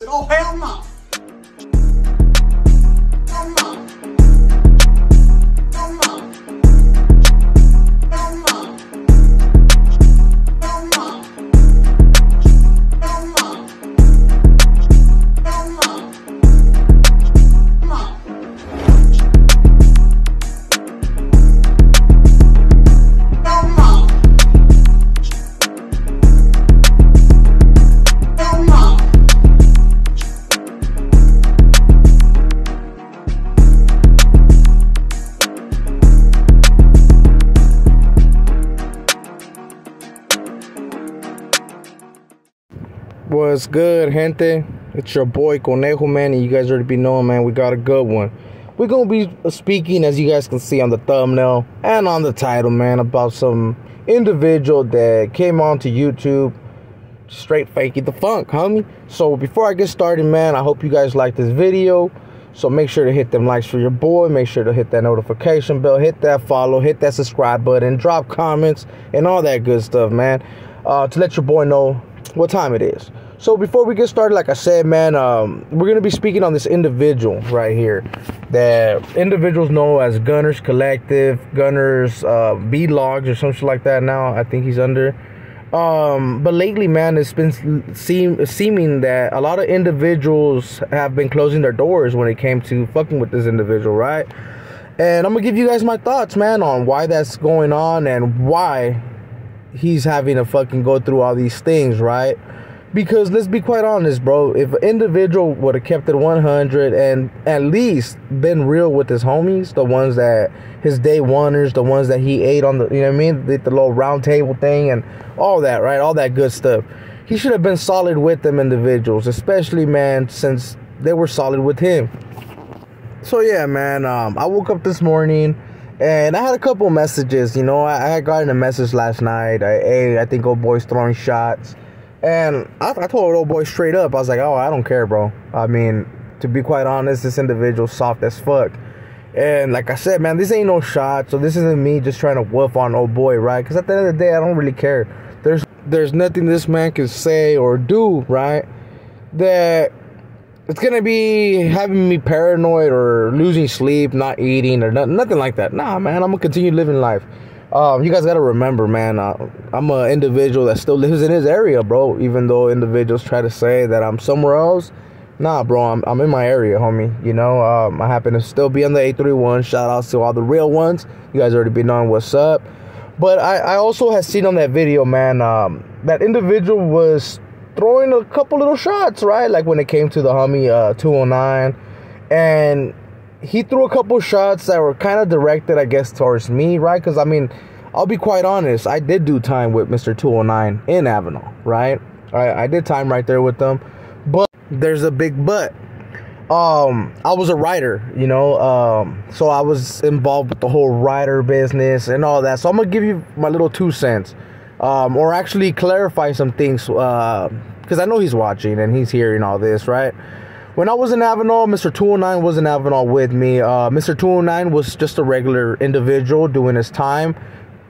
Oh, hell no. Hell no. Hell no. Hell no. Hell no. Hell no. Hell no. No. Hell no. Hell no. What's good, gente? It's your boy Conejo, man, and you guys already be knowing, man, we got a good one. We're gonna be speaking, as you guys can see on the thumbnail and on the title, man, about some individual that came onto YouTube straight faking the funk, homie. So before I get started, man, I hope you guys like this video. So make sure to hit them likes for your boy. Make sure to hit that notification bell, hit that follow, hit that subscribe button, drop comments, and all that good stuff, man, to let your boy know what time it is. So before we get started, like I said, man, we're going to be speaking on this individual right here that individuals know as Gunners Collective, Gunners B-Logs or something like that now. I think he's under. But lately, man, it's been seeming that a lot of individuals have been closing their doors when it came to fucking with this individual, right? And I'm going to give you guys my thoughts, man, on why that's going on and why he's having to fucking go through all these things, right? Because let's be quite honest, bro, if an individual would have kept it 100 and at least been real with his homies, the ones that his day oneers, the ones that he ate on the, you know what I mean, the little round table thing and all that, right? All that good stuff. He should have been solid with them individuals, especially, man, since they were solid with him. So yeah, man, I woke up this morning and I had a couple messages, you know. I had gotten a message last night. Hey, I think old boy's throwing shots. And I told old boy straight up, I was like, oh, I don't care, bro. I mean, to be quite honest, this individual's soft as fuck. And like I said, man, this ain't no shot. So this isn't me just trying to woof on old boy, right? Because at the end of the day, I don't really care. There's nothing this man can say or do, right, that it's going to be having me paranoid or losing sleep, not eating, or nothing like that. Nah, man, I'm going to continue living life. You guys got to remember, man, I'm an individual that still lives in his area, bro. Even though individuals try to say that I'm somewhere else. Nah, bro, I'm in my area, homie. You know, I happen to still be on the 831. Shout out to all the real ones. You guys already be knowing what's up. But I also have seen on that video, man, that individual was throwing a couple little shots, right? Like when it came to the homie 209. And he threw a couple shots that were kind of directed, I guess, towards me, right? Because, I mean, I'll be quite honest. I did do time with Mr. 209 in Avenal, right? I did time right there with them. But there's a big but. I was a writer, you know. So I was involved with the whole writer business and all that. So I'm going to give you my little 2 cents. Or actually clarify some things. Because I know he's watching and he's hearing all this, right? When I was in Avenal, Mr. 209 was in Avenal with me. Mr. 209 was just a regular individual doing his time.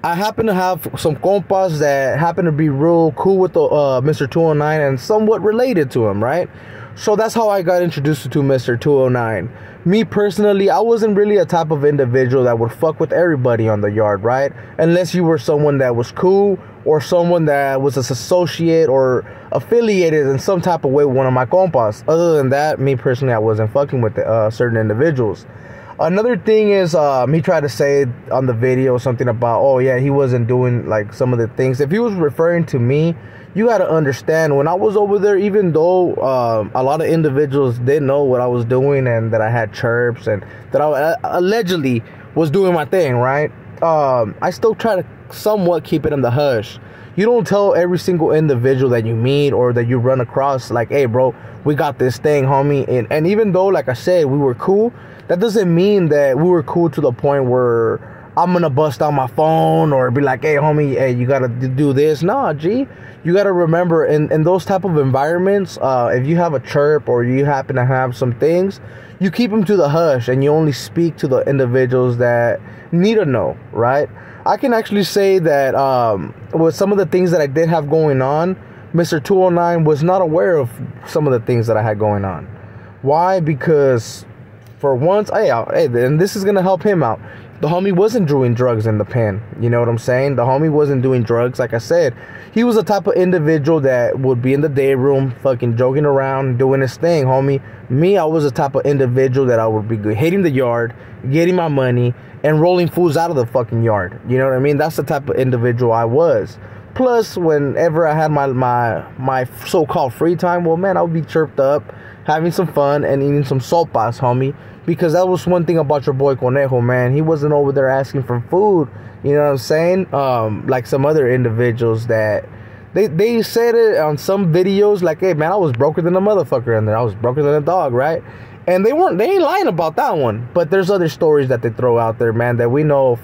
I happen to have some compas that happen to be real cool with the Mr. 209 and somewhat related to him, right? So that's how I got introduced to Mr. 209. Me personally, I wasn't really a type of individual that would fuck with everybody on the yard, right? Unless you were someone that was cool or someone that was an associate or affiliated in some type of way with one of my compas. Other than that, me personally, I wasn't fucking with certain individuals. Another thing is, he tried to say on the video something about, oh yeah, he wasn't doing like some of the things. If he was referring to me, you got to understand, when I was over there, even though a lot of individuals didn't know what I was doing and that I had chirps and that I allegedly was doing my thing, right? I still try to somewhat keep it in the hush. You don't tell every single individual that you meet or that you run across, like, hey, bro, we got this thing, homie. And even though, like I said, we were cool, that doesn't mean that we were cool to the point where I'm going to bust out my phone or be like, hey, homie, hey, you got to do this. Nah, G. You got to remember, in those type of environments, if you have a chirp or you happen to have some things, you keep them to the hush and you only speak to the individuals that need to know, right? I can actually say that with some of the things that I did have going on, Mr. 209 was not aware of some of the things that I had going on. Why? Because for once, hey, and this is going to help him out. The homie wasn't doing drugs in the pen. You know what I'm saying? The homie wasn't doing drugs. Like I said, he was the type of individual that would be in the day room, fucking joking around, doing his thing, homie. Me, I was the type of individual that I would be hitting the yard, getting my money, and rolling fools out of the fucking yard. You know what I mean? That's the type of individual I was. Plus, whenever I had my so-called free time, well, man, I would be chirped up, having some fun, and eating some sopas, homie. Because that was one thing about your boy Conejo, man. He wasn't over there asking for food. You know what I'm saying? Like some other individuals that they said it on some videos, like, hey, man, I was broker than a motherfucker in there. I was broker than a dog, right? And they ain't lying about that one. But there's other stories that they throw out there, man, that we know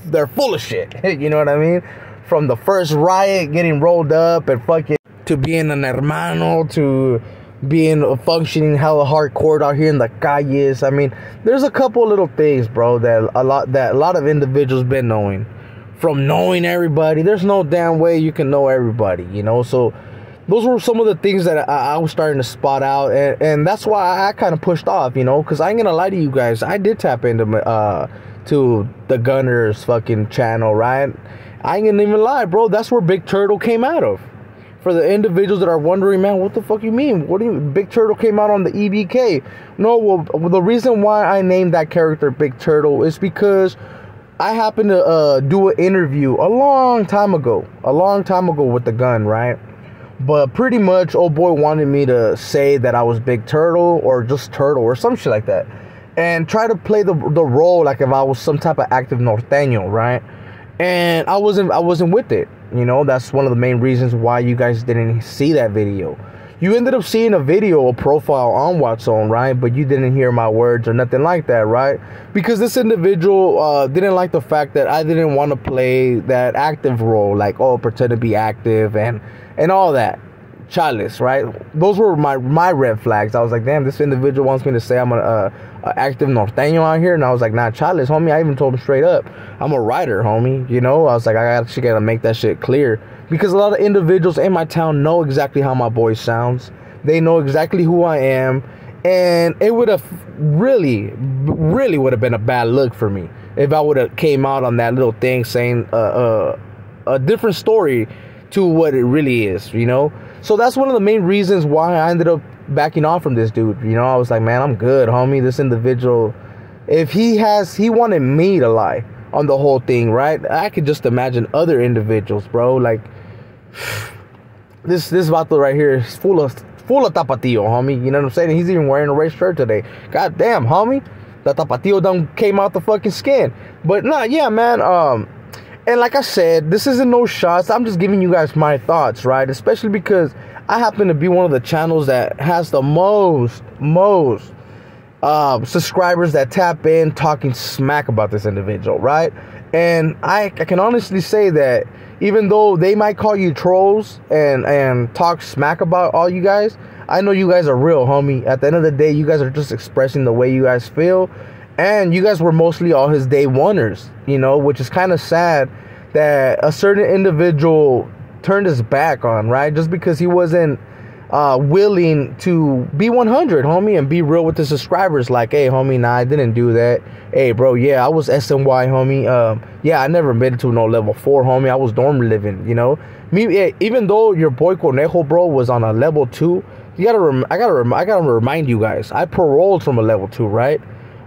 they're full of shit. You know what I mean? From the first riot, getting rolled up and fucking, to being an hermano, to being a functioning hella hardcore out here in the calles. I mean, there's a couple little things, bro, that a lot of individuals been knowing. From knowing everybody, there's no damn way you can know everybody, you know. So those were some of the things that I was starting to spot out, and that's why I kind of pushed off, you know, because I ain't gonna lie to you guys, I did tap into to the Gunners fucking channel, right? I ain't gonna even lie, bro, that's where Big Turtle came out of. For the individuals that are wondering, man, what the fuck you mean? What do you, Big Turtle came out on the E.B.K. No, well, the reason why I named that character Big Turtle is because I happened to do an interview a long time ago with the gun, right? But pretty much, old boy wanted me to say that I was Big Turtle or just Turtle or some shit like that, and try to play the role like if I was some type of active norteño, right? And I wasn't with it. You know, that's one of the main reasons why you guys didn't see that video. You ended up seeing a profile on Watson, right? But you didn't hear my words or nothing like that, right? Because this individual didn't like the fact that I didn't want to play that active role, like, oh, pretend to be active and all that. Chalice, right? Those were my red flags. I was like, damn, this individual wants me to say I'm a active norteño out here, and I was like, nah, Chalice, homie. I even told him straight up, I'm a writer, homie. You know, I was like, I gotta make that shit clear, because a lot of individuals in my town know exactly how my voice sounds. They know exactly who I am, and it would have really would have been a bad look for me if I would have came out on that little thing saying a different story to what it really is, you know. So that's one of the main reasons why I ended up backing off from this dude. You know, I was like, man, I'm good, homie. This individual, if he wanted me to lie on the whole thing, right? I could just imagine other individuals, bro. Like, this vato right here is full of tapatio, homie. You know what I'm saying? He's even wearing a red shirt today. God damn, homie. The tapatio done came out the fucking skin. But nah, yeah, man. And like I said, this isn't no shots. I'm just giving you guys my thoughts, right? Especially because I happen to be one of the channels that has the most subscribers that tap in talking smack about this individual, right? And I can honestly say that even though they might call you trolls and talk smack about all you guys, I know you guys are real, homie. At the end of the day, you guys are just expressing the way you guys feel. And you guys were mostly all his day oneers, you know, which is kind of sad that a certain individual turned his back on, right? Just because he wasn't willing to be 100, homie, and be real with the subscribers. Like, hey, homie, nah, I didn't do that. Hey, bro, yeah, I was SNY, homie. Yeah, I never made it to no level 4, homie. I was dorm living, you know. Me, even though your boy Conejo, bro, was on a level 2, I gotta remind you guys, I paroled from a level 2, right?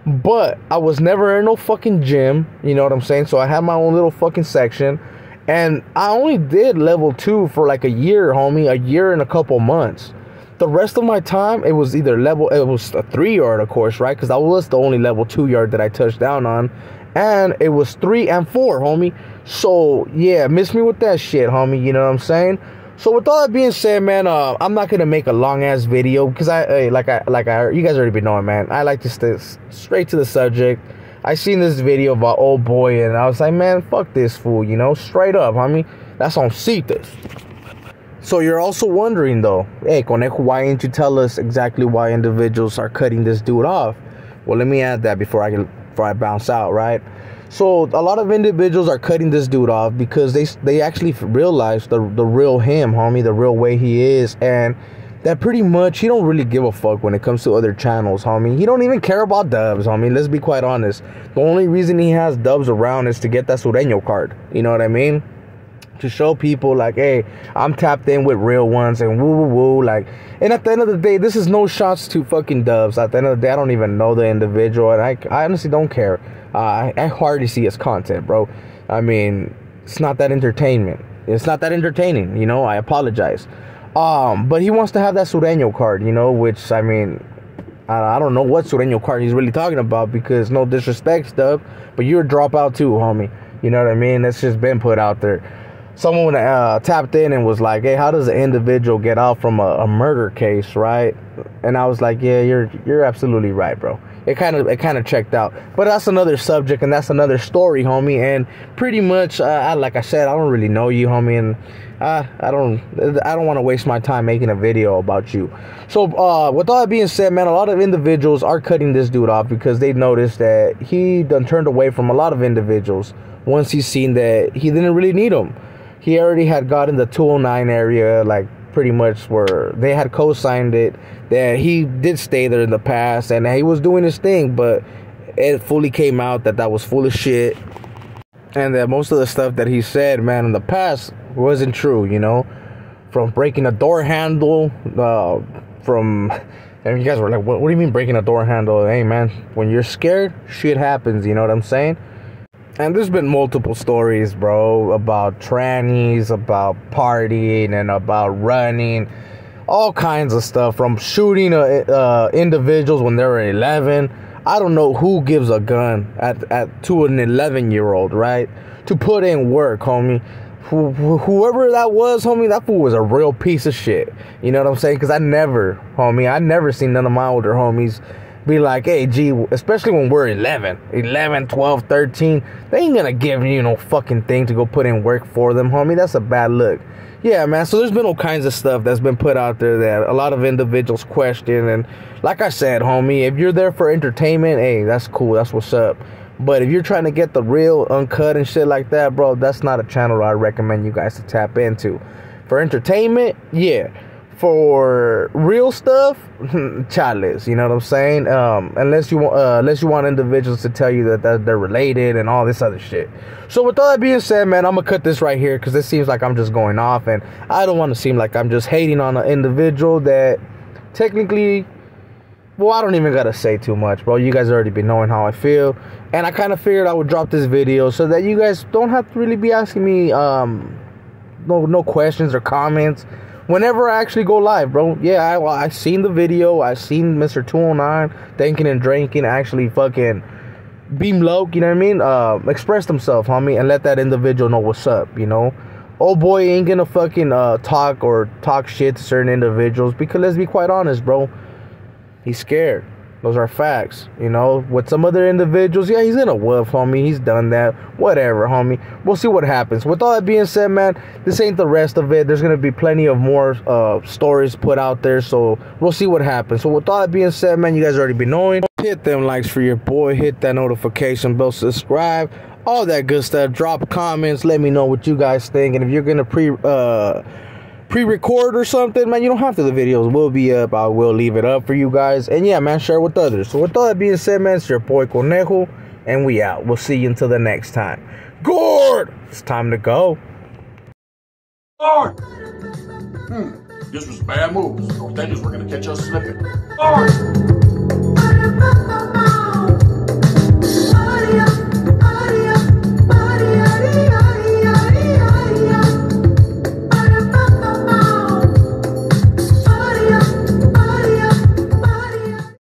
But I was never in no fucking gym, you know what I'm saying? So I had my own little fucking section, and I only did level 2 for like a year, homie, a year and a couple months. The rest of my time, it was either it was a 3-yard, of course, right? Because that was the only level 2 yard that I touched down on, and it was 3 and 4, homie. So yeah, miss me with that shit, homie, you know what I'm saying? So with all that being said, man, I'm not gonna make a long ass video because you guys already been knowing, man. I like to stay straight to the subject. I seen this video about old boy and I was like, man, fuck this fool, you know, straight up, homie. That's on citas. So you're also wondering though, hey, Conejo, why didn't you tell us exactly why individuals are cutting this dude off? Well, let me add that before I bounce out, right? So a lot of individuals are cutting this dude off because they actually realize the real him, homie, the real way he is, and that pretty much he don't really give a fuck when it comes to other channels, homie. He don't even care about dubs, homie. Let's be quite honest. The only reason he has dubs around is to get that Sureño card. You know what I mean? To show people like, hey, I'm tapped in with real ones and woo woo woo. Like, and at the end of the day, this is no shots to fucking dubs. At the end of the day, I don't even know the individual, and I honestly don't care. I hardly see his content, bro. I mean, it's not that entertainment. It's not that entertaining, you know. I apologize. But he wants to have that Sureño card, you know, which, I mean, I don't know what Sureño card he's really talking about, because no disrespect, stuff, but you're a dropout too, homie. You know what I mean? That's just been put out there. Someone tapped in and was like, hey, how does an individual get out from a murder case, right? And I was like, yeah, you're absolutely right, bro. It kind of checked out. But that's another subject, and that's another story, homie. And pretty much, like I said, I don't really know you, homie, and I don't want to waste my time making a video about you. So with all that being said, man, a lot of individuals are cutting this dude off because they noticed that he done turned away from a lot of individuals once he's seen that he didn't really need them. He already had got in the 209 area, like pretty much where they had co-signed it, that he did stay there in the past and he was doing his thing, but it fully came out that that was full of shit, and that most of the stuff that he said, man, in the past wasn't true, you know, from breaking a door handle, and you guys were like, what do you mean breaking a door handle? Hey, man, when you're scared, shit happens, you know what I'm saying? And there's been multiple stories, bro, about trannies, about partying, and about running. All kinds of stuff, from shooting individuals when they were 11. I don't know who gives a gun to an 11-year-old, right? To put in work, homie. Whoever that was, homie, that fool was a real piece of shit. You know what I'm saying? Because I never seen none of my older homies be like, hey, G, especially when we're 11, 12, 13, they ain't gonna give you no fucking thing to go put in work for them, homie. That's a bad look. Yeah, man, so there's been all kinds of stuff that's been put out there that a lot of individuals question, and like I said, homie, if you're there for entertainment, hey, that's cool, that's what's up. But if you're trying to get the real uncut and shit like that, bro, that's not a channel I recommend you guys to tap into. For entertainment, yeah. For real stuff, chales, you know what I'm saying? Unless you want individuals to tell you that they're related and all this other shit. So with all that being said, man, I'm gonna cut this right here because it seems like I'm just going off, and I don't want to seem like I'm just hating on an individual that technically, well, I don't even gotta say too much, bro. You guys already been knowing how I feel, and I kind of figured I would drop this video so that you guys don't have to really be asking me no questions or comments whenever I actually go live, bro. Yeah, I seen the video. I seen Mr. 209 thinking and drinking actually fucking beam low, you know what I mean? Express himself, homie, and let that individual know what's up, you know? Old boy ain't gonna fucking talk shit to certain individuals because, let's be quite honest, bro, he's scared. Those are facts, you know. With some other individuals, yeah, he's gonna woof, homie. He's done that. Whatever, homie. We'll see what happens. With all that being said, man, this ain't the rest of it. There's gonna be plenty of more stories put out there, so we'll see what happens. So with all that being said, man, you guys already been knowing. Hit them likes for your boy. Hit that notification bell. Subscribe. All that good stuff. Drop comments. Let me know what you guys think. And if you're gonna pre-record or something, man, you don't have to. The videos will be up. I will leave it up for you guys, and yeah, man, share with others. So with all that being said, man, it's your boy Conejo, and we out. We'll see you until the next time. Gord, it's time to go. Gord! This was bad moves. Those dangers were gonna catch us slipping. Gord!